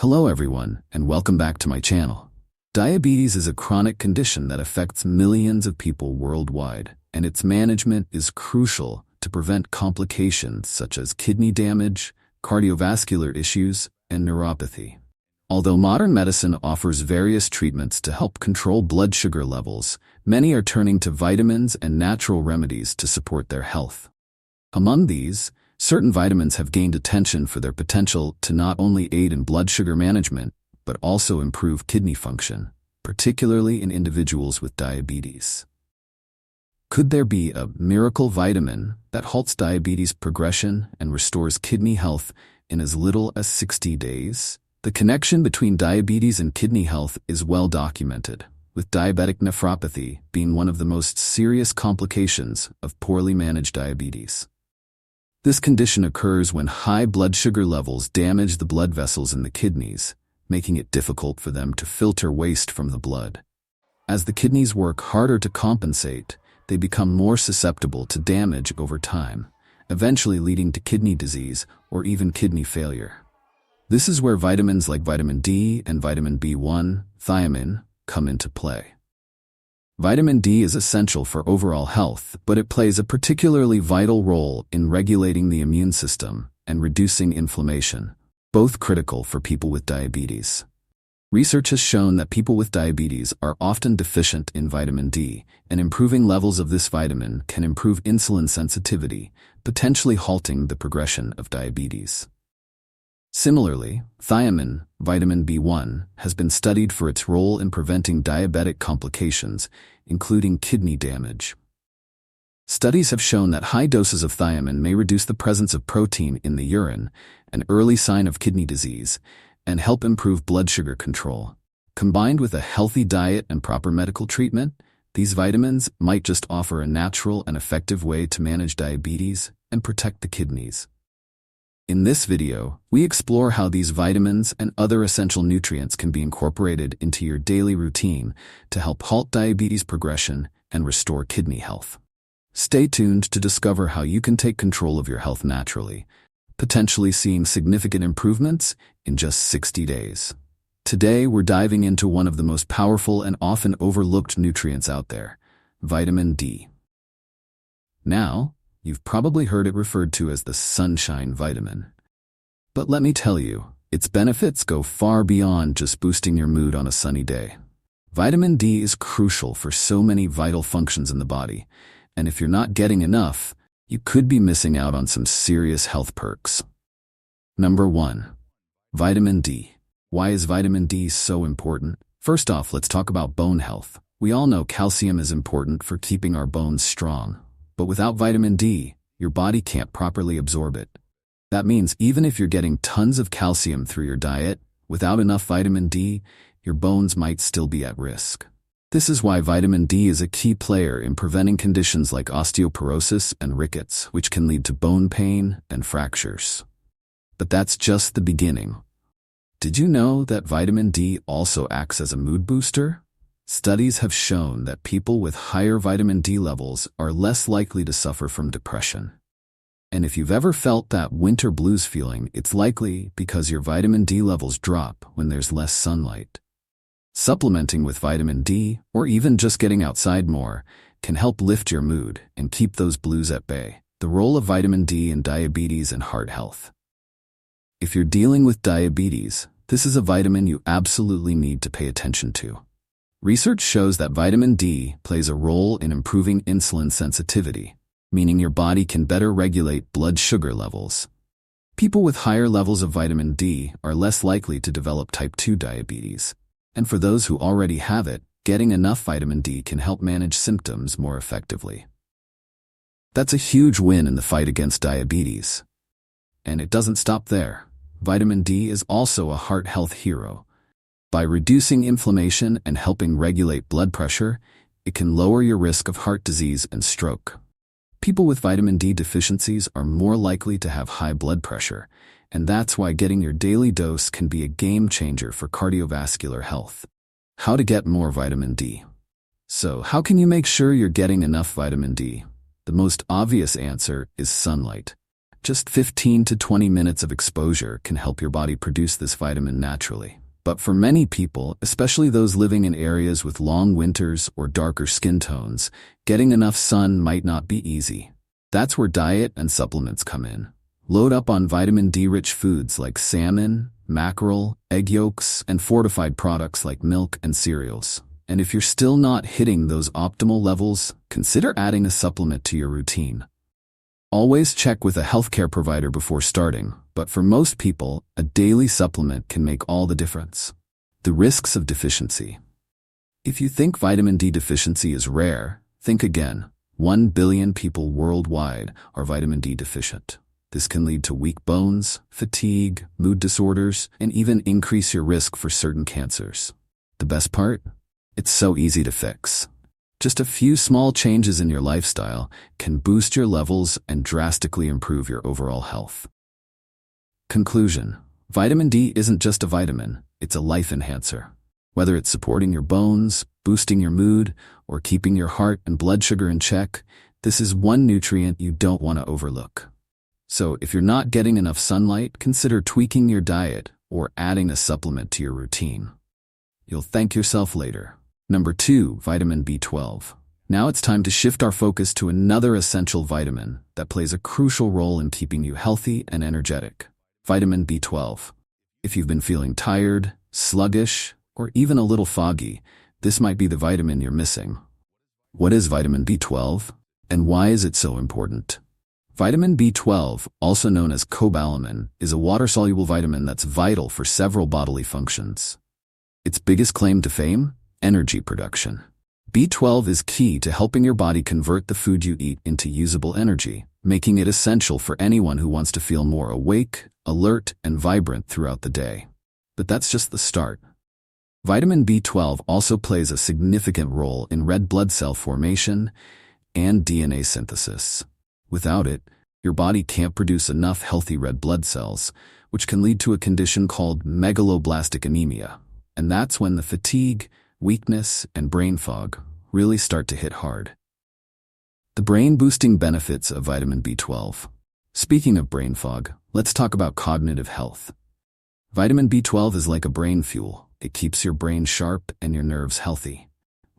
Hello everyone, and welcome back to my channel. Diabetes is a chronic condition that affects millions of people worldwide, and its management is crucial to prevent complications such as kidney damage, cardiovascular issues, and neuropathy. Although modern medicine offers various treatments to help control blood sugar levels, many are turning to vitamins and natural remedies to support their health. Among these, certain vitamins have gained attention for their potential to not only aid in blood sugar management, but also improve kidney function, particularly in individuals with diabetes. Could there be a miracle vitamin that halts diabetes progression and restores kidney health in as little as 60 days? The connection between diabetes and kidney health is well documented, with diabetic nephropathy being one of the most serious complications of poorly managed diabetes. This condition occurs when high blood sugar levels damage the blood vessels in the kidneys, making it difficult for them to filter waste from the blood. As the kidneys work harder to compensate, they become more susceptible to damage over time, eventually leading to kidney disease or even kidney failure. This is where vitamins like vitamin D and vitamin B1, thiamine, come into play. Vitamin D is essential for overall health, but it plays a particularly vital role in regulating the immune system and reducing inflammation, both critical for people with diabetes. Research has shown that people with diabetes are often deficient in vitamin D, and improving levels of this vitamin can improve insulin sensitivity, potentially halting the progression of diabetes. Similarly, thiamine, vitamin B1, has been studied for its role in preventing diabetic complications, including kidney damage. Studies have shown that high doses of thiamine may reduce the presence of protein in the urine, an early sign of kidney disease, and help improve blood sugar control. Combined with a healthy diet and proper medical treatment, these vitamins might just offer a natural and effective way to manage diabetes and protect the kidneys. In this video, we explore how these vitamins and other essential nutrients can be incorporated into your daily routine to help halt diabetes progression and restore kidney health. Stay tuned to discover how you can take control of your health naturally, potentially seeing significant improvements in just 60 days. Today, we're diving into one of the most powerful and often overlooked nutrients out there, vitamin D. Now, you've probably heard it referred to as the sunshine vitamin. But let me tell you, its benefits go far beyond just boosting your mood on a sunny day. Vitamin D is crucial for so many vital functions in the body, and if you're not getting enough, you could be missing out on some serious health perks. Number 1. Vitamin D. Why is vitamin D so important? First off, let's talk about bone health. We all know calcium is important for keeping our bones strong. But without vitamin D, your body can't properly absorb it. That means even if you're getting tons of calcium through your diet, without enough vitamin D, your bones might still be at risk. This is why vitamin D is a key player in preventing conditions like osteoporosis and rickets, which can lead to bone pain and fractures. But that's just the beginning. Did you know that vitamin D also acts as a mood booster? Studies have shown that people with higher vitamin D levels are less likely to suffer from depression. And if you've ever felt that winter blues feeling, it's likely because your vitamin D levels drop when there's less sunlight. Supplementing with vitamin D, or even just getting outside more, can help lift your mood and keep those blues at bay. The role of vitamin D in diabetes and heart health. If you're dealing with diabetes, this is a vitamin you absolutely need to pay attention to. Research shows that vitamin D plays a role in improving insulin sensitivity, meaning your body can better regulate blood sugar levels. People with higher levels of vitamin D are less likely to develop type 2 diabetes. And for those who already have it, getting enough vitamin D can help manage symptoms more effectively. That's a huge win in the fight against diabetes. And it doesn't stop there. Vitamin D is also a heart health hero. By reducing inflammation and helping regulate blood pressure, it can lower your risk of heart disease and stroke. People with vitamin D deficiencies are more likely to have high blood pressure, and that's why getting your daily dose can be a game changer for cardiovascular health. How to get more vitamin D. So, how can you make sure you're getting enough vitamin D? The most obvious answer is sunlight. Just 15 to 20 minutes of exposure can help your body produce this vitamin naturally. But for many people, especially those living in areas with long winters or darker skin tones, getting enough sun might not be easy. That's where diet and supplements come in. Load up on vitamin D-rich foods like salmon, mackerel, egg yolks, and fortified products like milk and cereals. And if you're still not hitting those optimal levels, consider adding a supplement to your routine. Always check with a healthcare provider before starting, but for most people, a daily supplement can make all the difference. The risks of deficiency. If you think vitamin D deficiency is rare, think again. 1 billion people worldwide are vitamin D deficient. This can lead to weak bones, fatigue, mood disorders, and even increase your risk for certain cancers. The best part? It's so easy to fix. Just a few small changes in your lifestyle can boost your levels and drastically improve your overall health. Conclusion: vitamin D isn't just a vitamin, it's a life enhancer. Whether it's supporting your bones, boosting your mood, or keeping your heart and blood sugar in check, this is one nutrient you don't want to overlook. So if you're not getting enough sunlight, consider tweaking your diet or adding a supplement to your routine. You'll thank yourself later. Number 2, vitamin B12. Now it's time to shift our focus to another essential vitamin that plays a crucial role in keeping you healthy and energetic. Vitamin B12. If you've been feeling tired, sluggish, or even a little foggy, this might be the vitamin you're missing. What is vitamin B12, and why is it so important? Vitamin B12, also known as cobalamin, is a water-soluble vitamin that's vital for several bodily functions. Its biggest claim to fame? Energy production. B12 is key to helping your body convert the food you eat into usable energy, making it essential for anyone who wants to feel more awake, alert, and vibrant throughout the day. But that's just the start. Vitamin B12 also plays a significant role in red blood cell formation and DNA synthesis. Without it, your body can't produce enough healthy red blood cells, which can lead to a condition called megaloblastic anemia. And that's when the fatigue, weakness, and brain fog really start to hit hard. The brain-boosting benefits of vitamin B12. Speaking of brain fog, let's talk about cognitive health. Vitamin B12 is like a brain fuel. It keeps your brain sharp and your nerves healthy.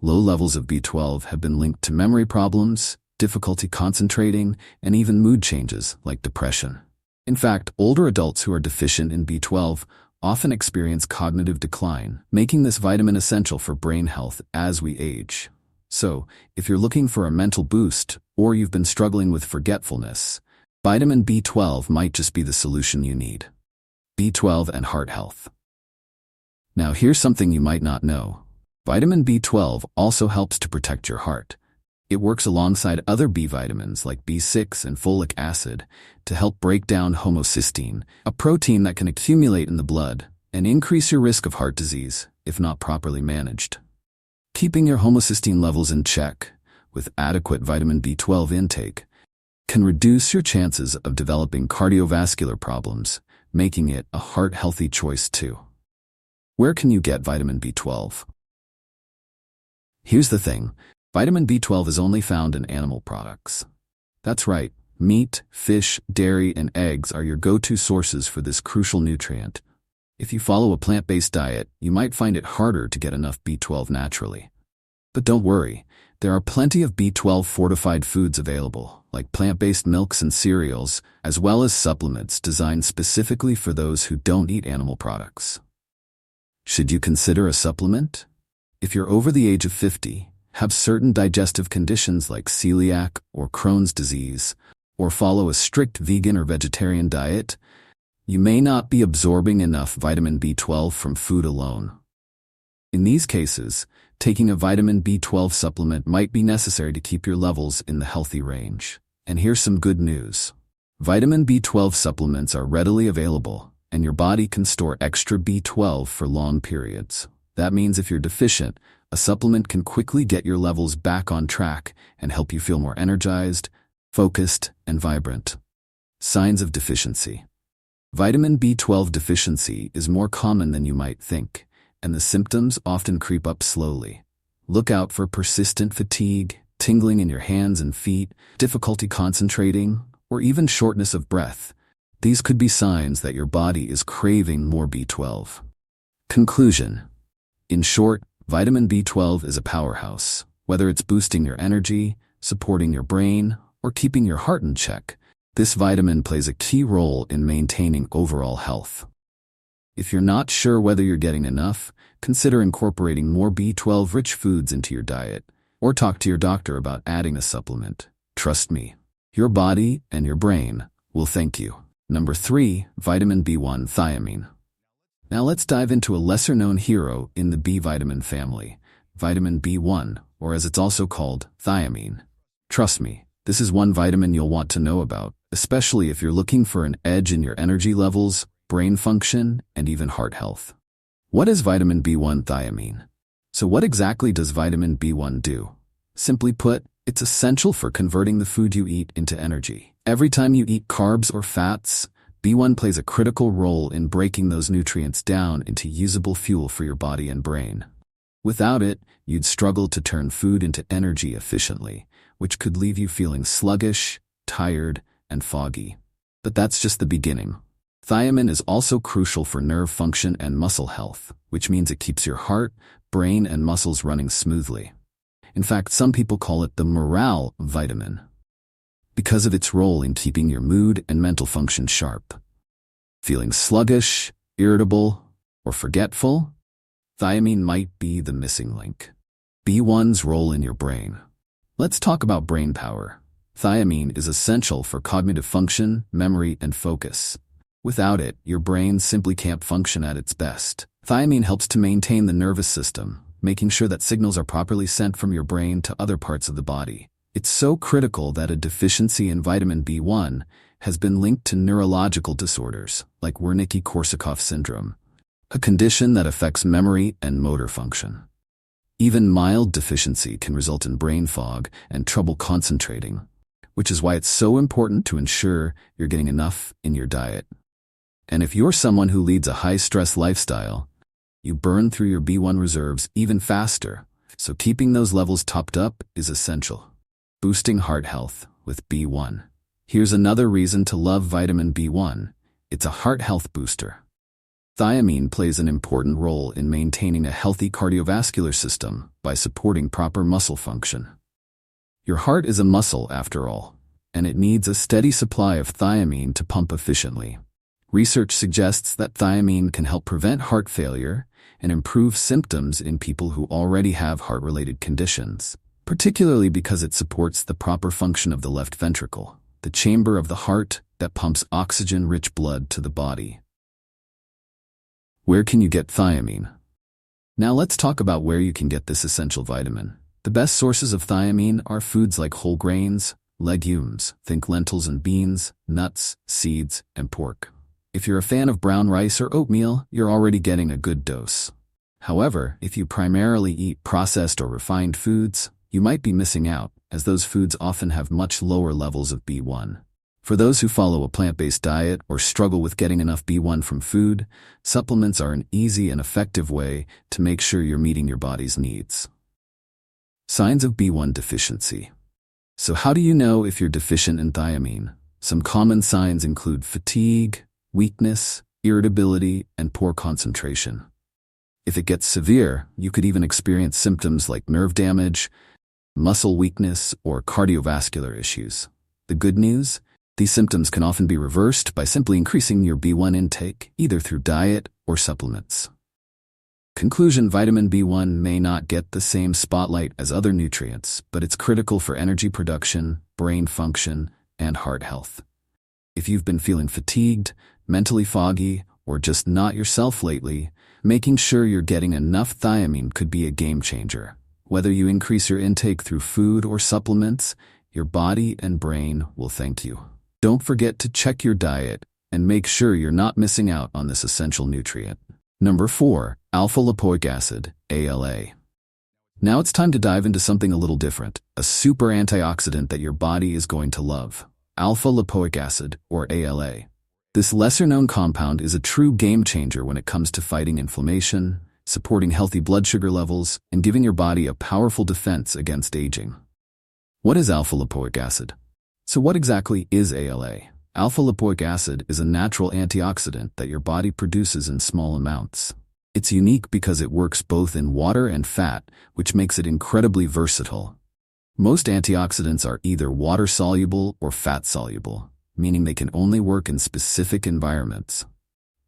Low levels of B12 have been linked to memory problems, difficulty concentrating, and even mood changes like depression. In fact, older adults who are deficient in B12 often experience cognitive decline, making this vitamin essential for brain health as we age. So, if you're looking for a mental boost, or you've been struggling with forgetfulness, vitamin B12 might just be the solution you need. B12 and heart health. Now here's something you might not know. Vitamin B12 also helps to protect your heart. It works alongside other B vitamins like B6 and folic acid to help break down homocysteine, a protein that can accumulate in the blood and increase your risk of heart disease if not properly managed. Keeping your homocysteine levels in check with adequate vitamin B12 intake can reduce your chances of developing cardiovascular problems, making it a heart-healthy choice too. Where can you get vitamin B12? Here's the thing. Vitamin B12 is only found in animal products. That's right, meat, fish, dairy, and eggs are your go-to sources for this crucial nutrient. If you follow a plant-based diet, you might find it harder to get enough B12 naturally. But don't worry, there are plenty of B12 fortified foods available, like plant-based milks and cereals, as well as supplements designed specifically for those who don't eat animal products. Should you consider a supplement? If you're over the age of 50, have certain digestive conditions like celiac or Crohn's disease, or follow a strict vegan or vegetarian diet, you may not be absorbing enough vitamin B12 from food alone. In these cases, taking a vitamin B12 supplement might be necessary to keep your levels in the healthy range. And here's some good news. Vitamin B12 supplements are readily available, and your body can store extra B12 for long periods. That means if you're deficient, a supplement can quickly get your levels back on track and help you feel more energized, focused, and vibrant. Signs of deficiency. Vitamin B12 deficiency is more common than you might think, and the symptoms often creep up slowly. Look out for persistent fatigue, tingling in your hands and feet, difficulty concentrating, or even shortness of breath. These could be signs that your body is craving more B12. Conclusion. In short, vitamin B12 is a powerhouse. Whether it's boosting your energy, supporting your brain, or keeping your heart in check, this vitamin plays a key role in maintaining overall health. If you're not sure whether you're getting enough, consider incorporating more B12-rich foods into your diet, or talk to your doctor about adding a supplement. Trust me, your body and your brain will thank you. Number 3, vitamin B1 thiamine. Now let's dive into a lesser-known hero in the B vitamin family, vitamin B1, or as it's also called, thiamine. Trust me, this is one vitamin you'll want to know about, especially if you're looking for an edge in your energy levels, brain function, and even heart health. What is vitamin B1 thiamine? So what exactly does vitamin B1 do? Simply put, it's essential for converting the food you eat into energy. Every time you eat carbs or fats, B1 plays a critical role in breaking those nutrients down into usable fuel for your body and brain. Without it, you'd struggle to turn food into energy efficiently, which could leave you feeling sluggish, tired, and foggy. But that's just the beginning. Thiamine is also crucial for nerve function and muscle health, which means it keeps your heart, brain, and muscles running smoothly. In fact, some people call it the morale vitamin, because of its role in keeping your mood and mental function sharp. Feeling sluggish, irritable, or forgetful? Thiamine might be the missing link. B1's role in your brain. Let's talk about brain power. Thiamine is essential for cognitive function, memory, and focus. Without it, your brain simply can't function at its best. Thiamine helps to maintain the nervous system, making sure that signals are properly sent from your brain to other parts of the body. It's so critical that a deficiency in vitamin B1 has been linked to neurological disorders like Wernicke-Korsakoff syndrome, a condition that affects memory and motor function. Even mild deficiency can result in brain fog and trouble concentrating, which is why it's so important to ensure you're getting enough in your diet. And if you're someone who leads a high-stress lifestyle, you burn through your B1 reserves even faster, so keeping those levels topped up is essential. Boosting heart health with B1. Here's another reason to love vitamin B1. It's a heart health booster. Thiamine plays an important role in maintaining a healthy cardiovascular system by supporting proper muscle function. Your heart is a muscle, after all, and it needs a steady supply of thiamine to pump efficiently. Research suggests that thiamine can help prevent heart failure and improve symptoms in people who already have heart-related conditions, particularly because it supports the proper function of the left ventricle, the chamber of the heart that pumps oxygen-rich blood to the body. Where can you get thiamine? Now let's talk about where you can get this essential vitamin. The best sources of thiamine are foods like whole grains, legumes, think lentils and beans, nuts, seeds, and pork. If you're a fan of brown rice or oatmeal, you're already getting a good dose. However, if you primarily eat processed or refined foods, you might be missing out, as those foods often have much lower levels of B1. For those who follow a plant-based diet or struggle with getting enough B1 from food, supplements are an easy and effective way to make sure you're meeting your body's needs. Signs of B1 deficiency. So how do you know if you're deficient in thiamine? Some common signs include fatigue, weakness, irritability, and poor concentration. If it gets severe, you could even experience symptoms like nerve damage, muscle weakness, or cardiovascular issues. The good news? These symptoms can often be reversed by simply increasing your B1 intake, either through diet or supplements. Conclusion: vitamin B1 may not get the same spotlight as other nutrients, but it's critical for energy production, brain function, and heart health. If you've been feeling fatigued, mentally foggy, or just not yourself lately, making sure you're getting enough thiamine could be a game changer. Whether you increase your intake through food or supplements, your body and brain will thank you. Don't forget to check your diet and make sure you're not missing out on this essential nutrient. Number 4, Alpha-Lipoic Acid, ALA. Now it's time to dive into something a little different, a super antioxidant that your body is going to love. Alpha-Lipoic Acid, or ALA. This lesser-known compound is a true game changer when it comes to fighting inflammation, supporting healthy blood sugar levels, and giving your body a powerful defense against aging. What is alpha-lipoic acid? So what exactly is ALA? Alpha-Lipoic acid is a natural antioxidant that your body produces in small amounts. It's unique because it works both in water and fat, which makes it incredibly versatile. Most antioxidants are either water-soluble or fat-soluble, meaning they can only work in specific environments.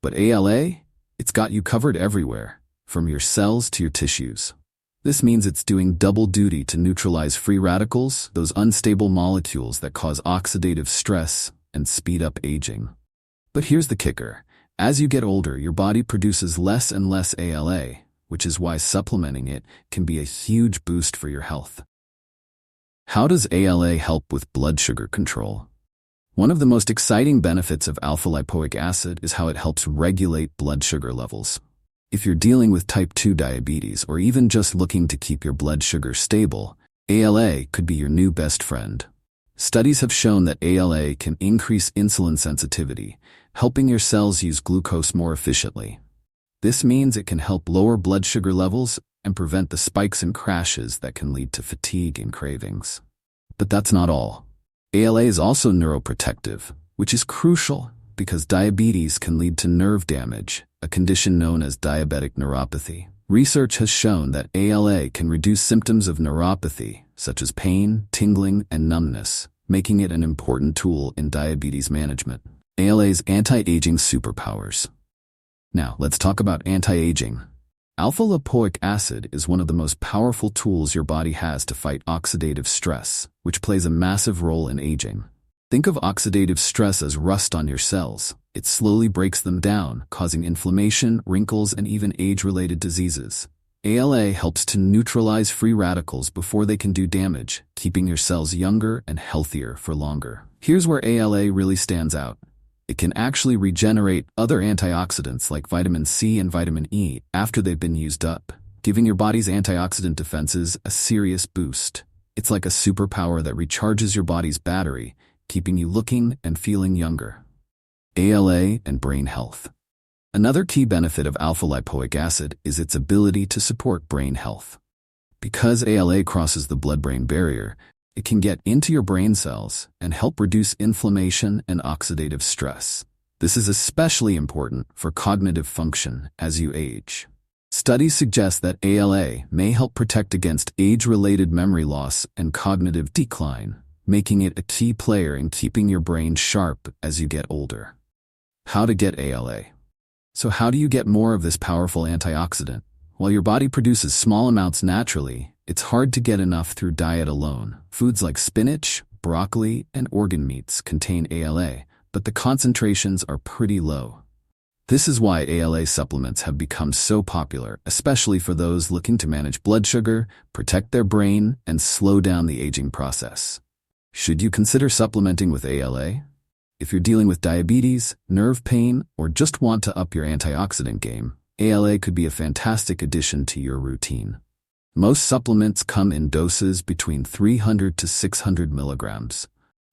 But ALA? It's got you covered everywhere, from your cells to your tissues. This means it's doing double duty to neutralize free radicals, those unstable molecules that cause oxidative stress and speed up aging. But here's the kicker. As you get older, your body produces less and less ALA, which is why supplementing it can be a huge boost for your health. How does ALA help with blood sugar control? One of the most exciting benefits of alpha-lipoic acid is how it helps regulate blood sugar levels. If you're dealing with type 2 diabetes or even just looking to keep your blood sugar stable, ALA could be your new best friend. Studies have shown that ALA can increase insulin sensitivity, helping your cells use glucose more efficiently. This means it can help lower blood sugar levels and prevent the spikes and crashes that can lead to fatigue and cravings. But that's not all. ALA is also neuroprotective, which is crucial because diabetes can lead to nerve damage, a condition known as diabetic neuropathy. Research has shown that ALA can reduce symptoms of neuropathy, such as pain, tingling, and numbness, making it an important tool in diabetes management. ALA's anti-aging superpowers. Now, let's talk about anti-aging. Alpha-lipoic acid is one of the most powerful tools your body has to fight oxidative stress, which plays a massive role in aging. Think of oxidative stress as rust on your cells. It slowly breaks them down, causing inflammation, wrinkles, and even age-related diseases. ALA helps to neutralize free radicals before they can do damage, keeping your cells younger and healthier for longer. Here's where ALA really stands out. It can actually regenerate other antioxidants like vitamin C and vitamin E after they've been used up, giving your body's antioxidant defenses a serious boost. It's like a superpower that recharges your body's battery, keeping you looking and feeling younger. ALA and brain health. Another key benefit of alpha-lipoic acid is its ability to support brain health. Because ALA crosses the blood-brain barrier, it can get into your brain cells and help reduce inflammation and oxidative stress. This is especially important for cognitive function as you age. Studies suggest that ALA may help protect against age-related memory loss and cognitive decline, making it a key player in keeping your brain sharp as you get older. How to get ALA. So how do you get more of this powerful antioxidant? While your body produces small amounts naturally, it's hard to get enough through diet alone. Foods like spinach, broccoli, and organ meats contain ALA, but the concentrations are pretty low. This is why ALA supplements have become so popular, especially for those looking to manage blood sugar, protect their brain, and slow down the aging process. Should you consider supplementing with ALA? If you're dealing with diabetes, nerve pain, or just want to up your antioxidant game, ALA could be a fantastic addition to your routine. Most supplements come in doses between 300 to 600 milligrams,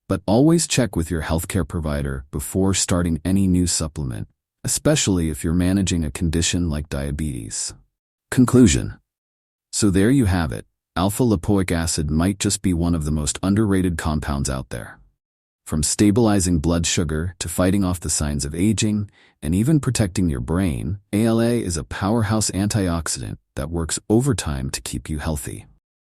but always check with your healthcare provider before starting any new supplement, especially if you're managing a condition like diabetes. Conclusion. So there you have it. Alpha-lipoic acid might just be one of the most underrated compounds out there. From stabilizing blood sugar to fighting off the signs of aging and even protecting your brain, ALA is a powerhouse antioxidant that works overtime to keep you healthy.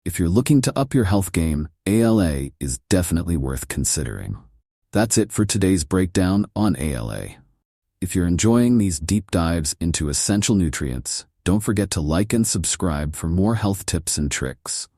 If you're looking to up your health game, ALA is definitely worth considering. That's it for today's breakdown on ALA. If you're enjoying these deep dives into essential nutrients, don't forget to like and subscribe for more health tips and tricks.